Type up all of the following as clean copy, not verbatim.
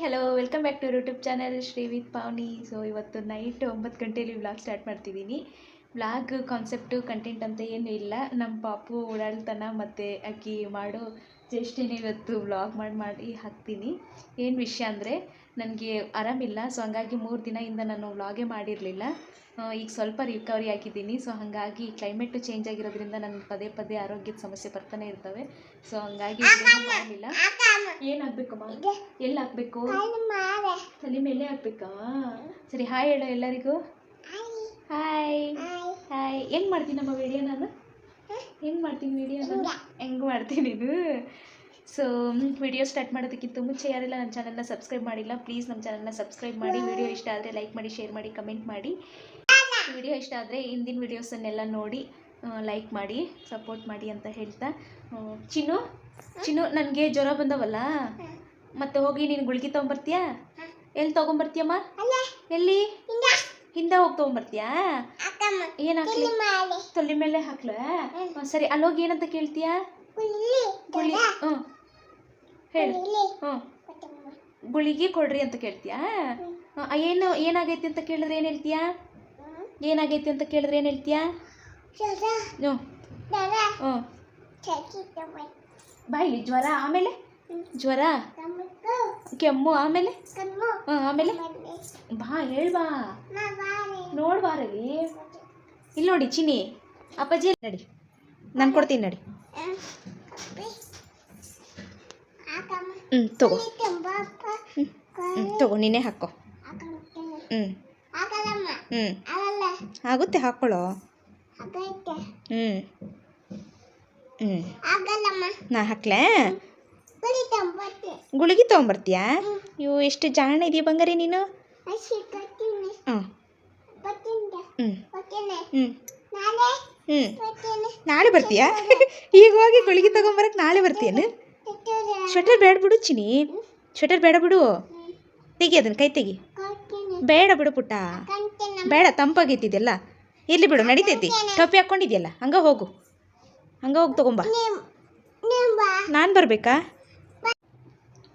Hello welcome back to YouTube channel Shri with Pavani. So ಇವತ್ತು night 9 ಗಂಟೆಯಲ್ಲಿ vlog start ಮಾಡ್ತಿದ್ದೀನಿ. Vlog concept content ಅಂತ ಏನೂ ಇಲ್ಲ. ನಮ್ಮ ಪಾಪು ಓಡಾಡ್ತಾನ ಮತ್ತು ಅಕ್ಕಿ ಮಾಡೋ ಚೇಷ್ಟೆನೇ ಇವತ್ತು ವ್ಲಾಗ್ ಮಾಡಿ ಹಾಕ್ತೀನಿ. ಏನು ವಿಷಯ ಅಂದರೆ ನನಗೆ ಆರಾಮಿಲ್ಲ. ಸೊ ಹಂಗಾಗಿ 3 ದಿನದಿಂದ ನಾನು ವ್ಲಾಗೇ ಮಾಡಿರಲಿಲ್ಲ. ಈಗ ಸ್ವಲ್ಪ ರಿಕವರಿ ಆಗಿದ್ದೀನಿ. ಸೊ ಹಾಗಾಗಿ ಕ್ಲೈಮೇಟು ಚೇಂಜ್ ಆಗಿರೋದ್ರಿಂದ ನನಗೆ ಪದೇ ಪದೇ ಆರೋಗ್ಯದ ಸಮಸ್ಯೆ ಬರ್ತಾನೆ ಇರ್ತವೆ. ಸೊ ಹಂಗಾಗಿ ಮಾಡಲಿಲ್ಲ. ಏನು ಹಾಕ್ಬೇಕಮ್ಮ? ಎಲ್ಲಿ ಹಾಕ್ಬೇಕು? ತಲೆ ಮೇಲೆ ಹಾಕ್ಬೇಕಾ? ಸರಿ, ಹಾಯ್ ಹೇಳೋ ಎಲ್ಲರಿಗೂ. Hi hi. ಹೆಂಗೆ ಮಾಡ್ತೀನಿ ನಮ್ಮ ವಿಡಿಯೋ ನಾನು? ಹೆಂಗೆ ಮಾಡ್ತೀನಿ ವಿಡಿಯೋನ? ಹೆಂಗೆ ಮಾಡ್ತೀನಿ ಇದು? ಸೊ ವಿಡಿಯೋ ಸ್ಟಾರ್ಟ್ ಮಾಡೋದಕ್ಕಿಂತ ಮುಂಚೆ ಯಾರೆಲ್ಲ ನನ್ನ ಚಾನಲ್ನ ಸಬ್ಸ್ಕ್ರೈಬ್ ಮಾಡಿಲ್ಲ, ಪ್ಲೀಸ್ ನಮ್ಮ ಚಾನಲ್ನ ಸಬ್ಸ್ಕ್ರೈಬ್ ಮಾಡಿ. ವಿಡಿಯೋ ಇಷ್ಟ ಆದರೆ ಲೈಕ್ ಮಾಡಿ, ಶೇರ್ ಮಾಡಿ, ಕಮೆಂಟ್ ಮಾಡಿ. ವಿಡಿಯೋ ಇಷ್ಟ ಆದರೆ ಹಿಂದಿನ ವೀಡಿಯೋಸನ್ನೆಲ್ಲ ನೋಡಿ ಲೈಕ್ ಮಾಡಿ, ಸಪೋರ್ಟ್ ಮಾಡಿ ಅಂತ ಹೇಳ್ತಾ, ಚಿನ್ನು ನನಗೆ ಜ್ವರ ಬಂದವಲ್ಲ, ಮತ್ತೆ ಹೋಗಿ ನೀನು ಗುಳಿಗೆ ತೊಗೊಂಬರ್ತೀಯಾ? ಎಲ್ಲಿ ತೊಗೊಂಬರ್ತೀಯಮ್ಮ? ಎಲ್ಲಿ? ಹಿಂದೆ ಹೋಗಿ ತೊಗೊಂಬರ್ತೀಯಾ? ಏನು ಹಾಕ್ಲಿ? ತೊಲೆ ಮೇಲೆ ಹಾಕ್ಲ? ಸರಿ, ಅಲ್ಲೋಗಿ ಏನಂತ ಕೇಳ್ತೀಯಾ? ಗುಳಿ ಹೇಳು. ಗುಳಿಗೆ ಕೊಡ್ರಿ ಅಂತ ಕೇಳ್ತೀಯಾ? ಏನಾಗೈತಿ ಅಂತ ಕೇಳಿದ್ರೆ ಏನು ಹೇಳ್ತೀಯಾ? ಏನಾಗೈತಿ ಅಂತ ಕೇಳಿದ್ರೆ ಏನು ಹೇಳ್ತೀಯಾ? ಬಾಯಿಲಿ ಜ್ವರ, ಆಮೇಲೆ ಜ್ವರ, ಕೆಮ್ಮು, ಆಮೇಲೆ ಆಮೇಲೆ ಬಾ ಹೇಳ್ಬಾ, ನೋಡ್ಬಾರಲ್ಲಿ. ಇಲ್ಲಿ ನೋಡಿ ಚಿನ್ನಿ, ಅಪ್ಪಾಜಿ ನಡಿ, ನಾನು ಕೊಡ್ತೀನಿ ನಡಿ. ತಗೋ ತಗೋ, ನೀನೇ ಹಾಕೋ. ಆಗುತ್ತೆ, ಹಾಕ್ಕೊಳ್ಳೋ. ನಾ ಹಾಕ್ಲೇ? ಗುಳಿಗೆ ತೊಗೊಂಬರ್ತೀಯಾ? ಇವು ಎಷ್ಟು ಜಾಣ ಇದೆಯಾ ಬಂಗಾರಿ ನೀನು. ನಾಳೆ ಬರ್ತೀಯಾ? ಈಗ ಹೋಗಿ ಗುಳಿಗೆ ತೊಗೊಂಬರಕ್ಕೆ ನಾಳೆ ಬರ್ತೀಯನು? ಸ್ವೆಟರ್ ಬೇಡ ಬಿಡು ಚಿನ್ನಿ, ಸ್ವೆಟರ್ ಬೇಡ ಬಿಡು. ತೆಗಿ ಅದನ್ನು, ಕೈ ತೆಗಿ. ಬೇಡ ಬಿಡು ಪುಟ್ಟ, ಬೇಡ, ತಂಪಾಗೈತಿದೆಲ್ಲ. ಇರಲಿ ಬಿಡು, ನಡಿತೈತಿ. ಟೊಪ್ಪಿ ಹಾಕ್ಕೊಂಡಿದ್ಯಲ್ಲ, ಹಂಗೆ ಹೋಗು ತೊಗೊಂಬ. ನಾನು ಬರಬೇಕಾ?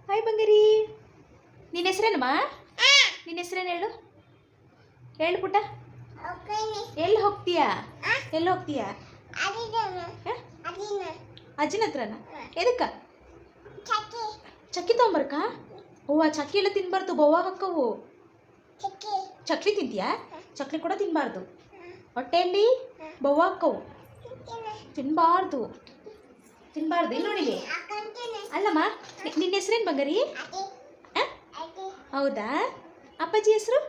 ಹಾಯ್ ಬಂಗಾರಿ, ನಿನ್ನ ಹೆಸ್ರೇನಮ್ಮ? ನಿನ್ನ ಹೆಸ್ರೇನು ಹೇಳು? ಹೇಳು ಪುಟ್ಟ. ಎಲ್ಲಿ ಹೋಗ್ತೀಯಾ? ಅಜ್ಜನ ಹತ್ರನ? ಎದಕ್ಕ? ಚಕ್ಕಿ ತೊಗೊಂಬರ್ಕ? ಹೂವ, ಚಕ್ಕಿ ಎಲ್ಲ ತಿನ್ಬಾರ್ದು, ಬವ್ವ ಹಾಕವು. ಚಕ್ಲಿ ತಿಂತೀಯಾ? ಚಕ್ಲಿ ಕೂಡ ತಿನ್ನಬಾರ್ದು. ಹೊಟ್ಟೆಯಲ್ಲಿ ಬವ್ವ ಹಾಕವು, ತಿನ್ನಬಾರ್ದು. ಇಲ್ಲಿ ನೋಡಿಲಿ. ಅಲ್ಲಮ್ಮ, ನಿನ್ನ ಹೆಸ್ರೇನು ಬಂಗಾರಿ? ಹೌದಾ? ಅಪ್ಪಾಜಿ ಹೆಸರು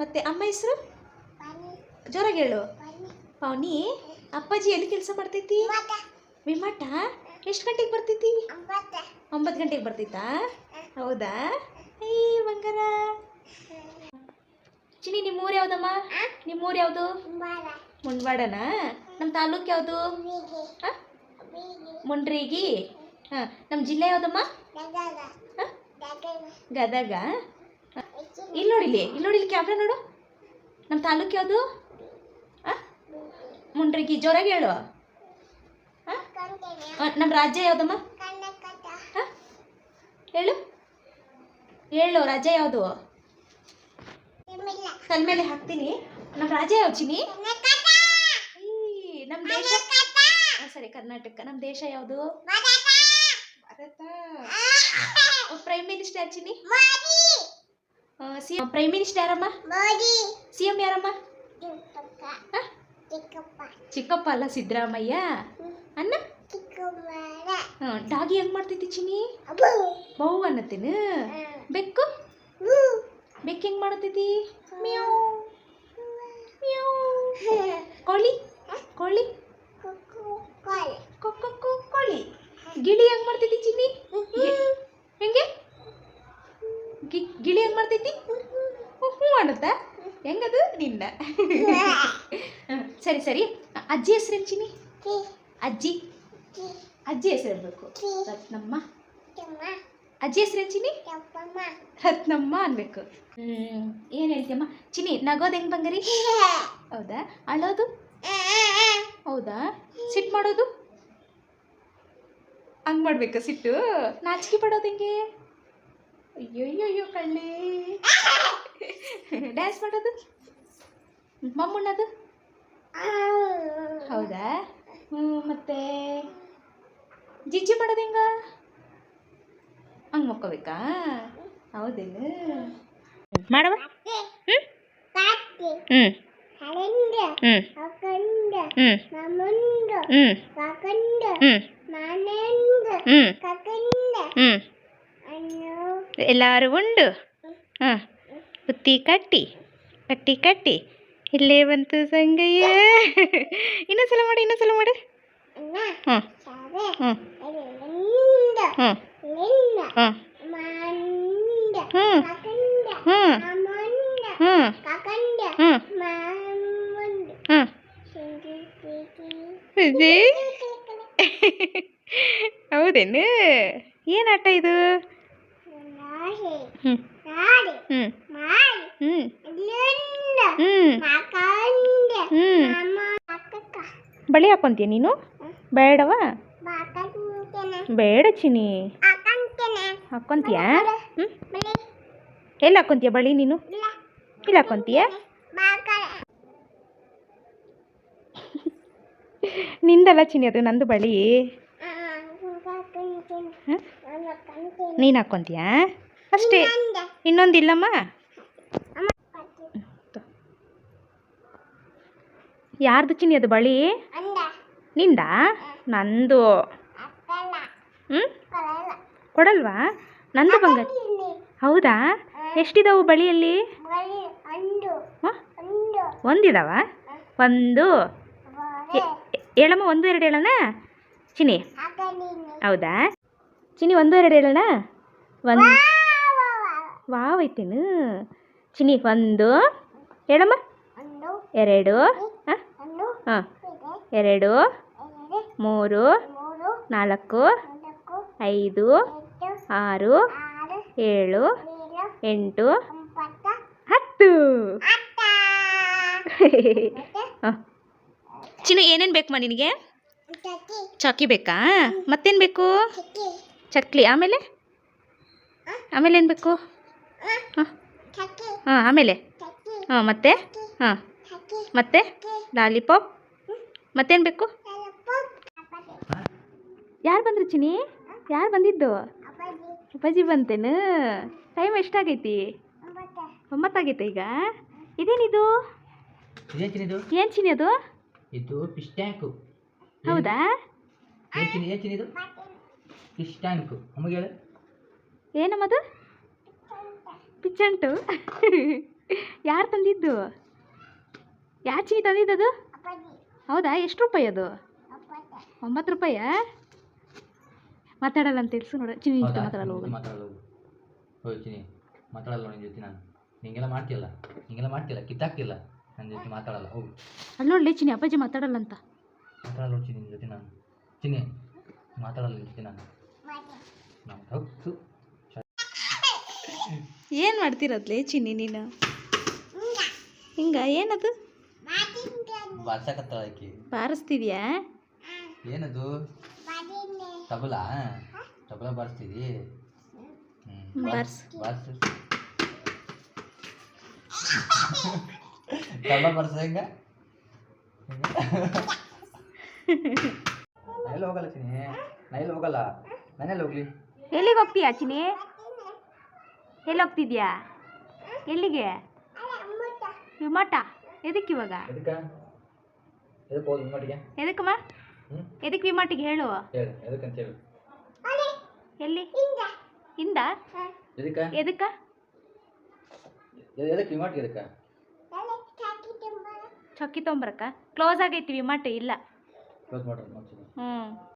ಮತ್ತೆ ಅಮ್ಮ ಹೆಸರು? ಜೋರಾಗಿ ಹೇಳು. ಪಾವನಿ. ಅಪ್ಪಾಜಿ ಎಲ್ಲಿ ಕೆಲಸ ಮಾಡ್ತೈತಿ? ವಿಮಟ. ಎಷ್ಟು ಗಂಟೆಗೆ ಬರ್ತೈತಿ? 9 ಗಂಟೆಗೆ ಬರ್ತೈತಾ? ಹೌದಾ? ಏ ಬಂಗಾರ. ಚಿನ್ನಿ, ನಿಮ್ಮೂರು ಯಾವುದಮ್ಮ? ನಿಮ್ಮೂರು ಯಾವುದು? ಮುಂಡವಾಡನಾ? ನಮ್ಮ ತಾಲೂಕು ಯಾವುದು? ಮುಂಡ್ರಿಗಿ. ಹಾಂ. ನಮ್ಮ ಜಿಲ್ಲೆ ಯಾವುದಮ್ಮ? ಗದಗ. ಇಲ್ಲಿ ನೋಡಿಲಿ ಕ್ಯಾಮ್ರಾ ನೋಡು. ನಮ್ಮ ತಾಲೂಕು ಯಾವುದು? ಮುಂಡ್ರಿಗಿ. ಜೋರಾಗಿ ಹೇಳು. ನಮ್ಮ ರಾಜ್ಯ ಯಾವುದಮ್ಮ? ಹೇಳು ರಾಜ್ಯ ಯಾವುದು? ತಲೆ ಮೇಲೆ ಹಾಕ್ತೀನಿ. ನಮ್ಮ ರಾಜ್ಯ ಯಾವ್ದು ಚಿನ್ನಿ? ನಮ್ಮ ದೇಶ? ಸರಿ, ಕರ್ನಾಟಕ. ನಮ್ಮ ದೇಶ ಯಾವುದು? ಭಾರತ. ಪ್ರೈಮ್ ಮಿನಿಸ್ಟರ್ ಚಿನ್ನಿ? ಪ್ರೈಮ್ ಮಿನಿಸ್ಟರ್ ಯಾರಮ್ಮ? CM ಯಾರಮ್ಮ? ಚಿಕ್ಕಪ್ಪ ಅಲ್ಲ, ಸಿದ್ದರಾಮಯ್ಯ. ಅನ್ನ ಡಾಗಿ ಹೆಂಗ್ ಮಾಡ್ತೈತಿ ಚಿನ್ನಿ? ಬೌ ಅನ್ನತ್ತೇನು? ಬೆಕ್ಕು ಹೆಂಗ್ ಮಾಡತೈತಿ? ಕೋಳಿ ಕೋಳಿ. ಗಿಳಿ ಹೆಂಗ್ ಮಾಡ್ತೈತಿ ಚಿನ್ನಿ? ಹೆಂಗೆ ಗಿಳಿ ಹೆಂಗ್ ಮಾಡ್ತೈತಿ? ಹ್ಞೂ ಅನ್ನತ್ತ? ಹೆಂಗದು ನಿನ್ನ? ಸರಿ. ಅಜ್ಜಿ ಹೆಸ್ರೇನು ಚಿನ್ನಿ? ಅಜ್ಜಿ ಹೆಸರು ಹೇಳ್ಬೇಕು. ರತ್ನಮ್ಮ. ಅಜ್ಜಿ ಹೆಸ್ರೇನು ಚಿನ್ನಿ? ರತ್ನಮ್ಮ ಅನ್ಬೇಕು. ಏನು ಹೇಳ್ತೀಯಮ್ಮ? ಚಿನ್ನಿ, ನಗೋದು ಹೆಂಗೆ ಬಂಗಾರಿ? ಹೌದಾ? ಅಳೋದು? ಹೌದಾ? ಸಿಟ್ಟು ಮಾಡೋದು? ಹಂಗೆ ಮಾಡ್ಬೇಕಾ ಸಿಟ್ಟು? ನಾಚಿಕೆ ಪಡೋದು ಹೆಂಗೆ? ಅಯ್ಯೋ ಕಳ್ಳಿ ಡ್ಯಾನ್ಸ್ ಮಾಡೋದು ಮಮ್ಮಣ್ಣದು ಹೌದಾ ಮತ್ತೆ ಜಿಜ್ಜಿ ಮಾಡೋದು ಹೆಂಗ ಹಂಗೆ ಮಕ್ಕೋಬೇಕಾ ಹೌದೇನು ಮಾಡವ ಎಲ್ಲಾರು ಉಂಡು ಹಾಂ ಬುತ್ತಿ ಕಟ್ಟಿ ಕಟ್ಟಿ ಕಟ್ಟಿ ಇಲ್ಲೇ ಬಂತು ಸಂಗಯ್ಯ ಇನ್ನೊಂದ್ಸಲ ಮಾಡು ಹಾಂ ಹಾಂ ಹಾಂ ಹಾಂ ಹೌದೇನು ಏನು ಆಟ ಇದು ಬಳಿ ಹಾಕೊಂತೀಯ ನೀನು ಬೇಡವಾ ಬೇಡ ಚಿನಿ ಹಾಕ್ಕೊಂತೀಯ ಎಲ್ಲಿ ಹಾಕ್ಕೊಂತೀಯ ಬಳಿ ನೀನು ಇಲ್ಲಿ ಹಾಕ್ಕೊಂತೀಯ ನಿಂದಲ್ಲ ಚಿನಿ ಅದು ನಂದು ಬಳಿ ನೀನು ಹಾಕ್ಕೊಂತೀಯ ಅಷ್ಟೇ ಇನ್ನೊಂದಿಲ್ಲಮ್ಮ ಯಾರ್ದು ಚಿನಿ ಅದು ಬಳಿ ನಿಂದ ನಂದು ಕೊಡಲ್ವಾ ನಂದು ಬಂಗಾರ ಹೌದಾ ಎಷ್ಟಿದಾವು ಬಳಿಯಲ್ಲಿ ಒಂದಿದಾವ ಒಂದು ಹೇಳಮ್ಮ ಒಂದು ಎರಡು ಹೇಳೋಣ ಚಿನಿ ಹೌದಾ ಚಿನಿ ಒಂದು ಎರಡು ಹೇಳೋಣ ಒಂದು ವಾವ್ ಐತೇನು ಚಿನಿ ಒಂದು ಹೇಳಮ್ಮ ಎರಡು ಹಾಂ ಎರಡು ಮೂರು ನಾಲ್ಕು ಐದು ಆರು ಏಳು ಎಂಟು ಹತ್ತು ಹಾಂ ಚಿನ್ನು ಏನೇನು ಬೇಕಮ್ಮ ನಿನಗೆ ಚಾಕಿ ಬೇಕಾ ಮತ್ತೇನು ಬೇಕು ಚಕ್ಲಿ ಆಮೇಲೆ ಆಮೇಲೆ ಏನು ಬೇಕು ಹಾಂ ಹಾಂ ಆಮೇಲೆ ಹಾಂ ಮತ್ತೆ ಹಾಂ ಮತ್ತೆ ಲಾಲಿಪಾಪ್ ಮತ್ತೇನು ಬೇಕು ಯಾರು ಬಂದರು ಚಿನಿ ಯಾರು ಬಂದಿದ್ದು ಅಪ್ಪಾಜಿ ಬಂತೇನು ಟೈಮ್ ಎಷ್ಟಾಗೈತಿ 9 ಆಗೈತೆ ಈಗ ಇದೇನಿದು ಏನು ಚಿನಿ ಅದು ಇದು ಫಿಶ್ ಟ್ಯಾಂಕು ಹೌದಾ ಏನಿದು ಫಿಶ್ ಟ್ಯಾಂಕು ನಮಗೆ ಹೇಳು ಏನಮ್ಮದು ಪಿಚ್ಚಂಟು ಯಾರು ತಂದಿದ್ದು ಯಾರು ಚಿನಿ ತಂದಿದ್ದದು ಹೌದಾ ಎಷ್ಟು ರೂಪಾಯಿ ಅದು 9 ರೂಪಾಯಾ ಮಾತಾಡಲ್ಲ ಅಂತ ತಿಳಿಸು ನೋಡ ಚಿನಿ ಜೊತೆ ಮಾತಾಡಲ್ಲ ಹೋಗಿ ಚಿನಿ ಮಾತಾಡಲ್ಲ ನಿನ್ನ ಜೊತೆ ನಾನು ನಿಂಗೆಲ್ಲ ಮಾಡ್ತಿಲ್ಲ ಕಿತ್ತಾಕ್ತಿಲ್ಲ ನನ್ನ ಜೊತೆ ಮಾತಾಡಲ್ಲ ಹೋಗು ಅಲ್ಲಿ ನೋಡಲಿ ಚಿನಿ ಅಪ್ಪಾಜಿ ಮಾತಾಡಲ್ಲ ಅಂತ ಮಾತಾಡಲ್ಲ ಚಿನಿ ನಿನ್ನ ಜೊತೆ ನಾನು ಚಿನಿ ಮಾತಾಡಲ್ಲ ನಿನ್ನ ಜೊತೆ ನಾನು ಹೌದು ಏನು ಮಾಡ್ತಿರೋದ್ಲೇ ಚಿನ್ನಿ ನೀನು ಹಿಂಗ ಏನದು ಬಾರ್ಸಕತ್ತಾಳ ಆಕಿ ಬಾರಿಸ್ತಿದ್ಯಾ ಏನದು ತಬಲಾ ಬಾರಿಸ್ತಿದಿ ಬಾರ್ಸ್ ಬಾರ್ಸು ತಬಲಾ ಬಾರ್ಸ ಹೆಂಗ ನಾನೆಲ್ಲ ಹೋಗಲ್ಲ ಚಿನಿ ನಾನೆಲ್ಲ ಹೋಗಲ್ಲ ನಾನೆಲ್ಲ ಹೋಗ್ಲಿ ಎಲ್ಲಿಗೆ ಹೋಗ್ತೀಯಾ ಚಿನಿ ಎಲ್ಲಿ ಹೋಗ್ತಿದ್ಯಾ ಎಲ್ಲಿಗೆ ವಿಮಾಟ ಎದಕ್ಕೆ ಇವಾಗ ಎದಕ್ಕೆ ಹೋದ್ ವಿಮಾಟಿಗೆ ಎದಕ್ಕಮ್ಮ ಎದಕ್ಕೆ ವಿಮಾಟಿಗೆ ಹೇಳು ಎದಕ್ಕಂತ ಹೇಳು ಎಲ್ಲಿ ಹಿಂದ ಎದಕ್ಕ ಎದಕ್ಕೆ ವಿಮಾಟಿಗೆ ಎದಕ್ಕ ಚೊಕ್ಕಿ ತೊಂಬರಕ್ಕ ಕ್ಲೋಸ್ ಆಗೈತಿ ವಿಮಾಟ ಇಲ್ಲ ಕ್ಲೋಸ್ ಮಾಡ್ರಿ ಹ್ಞೂ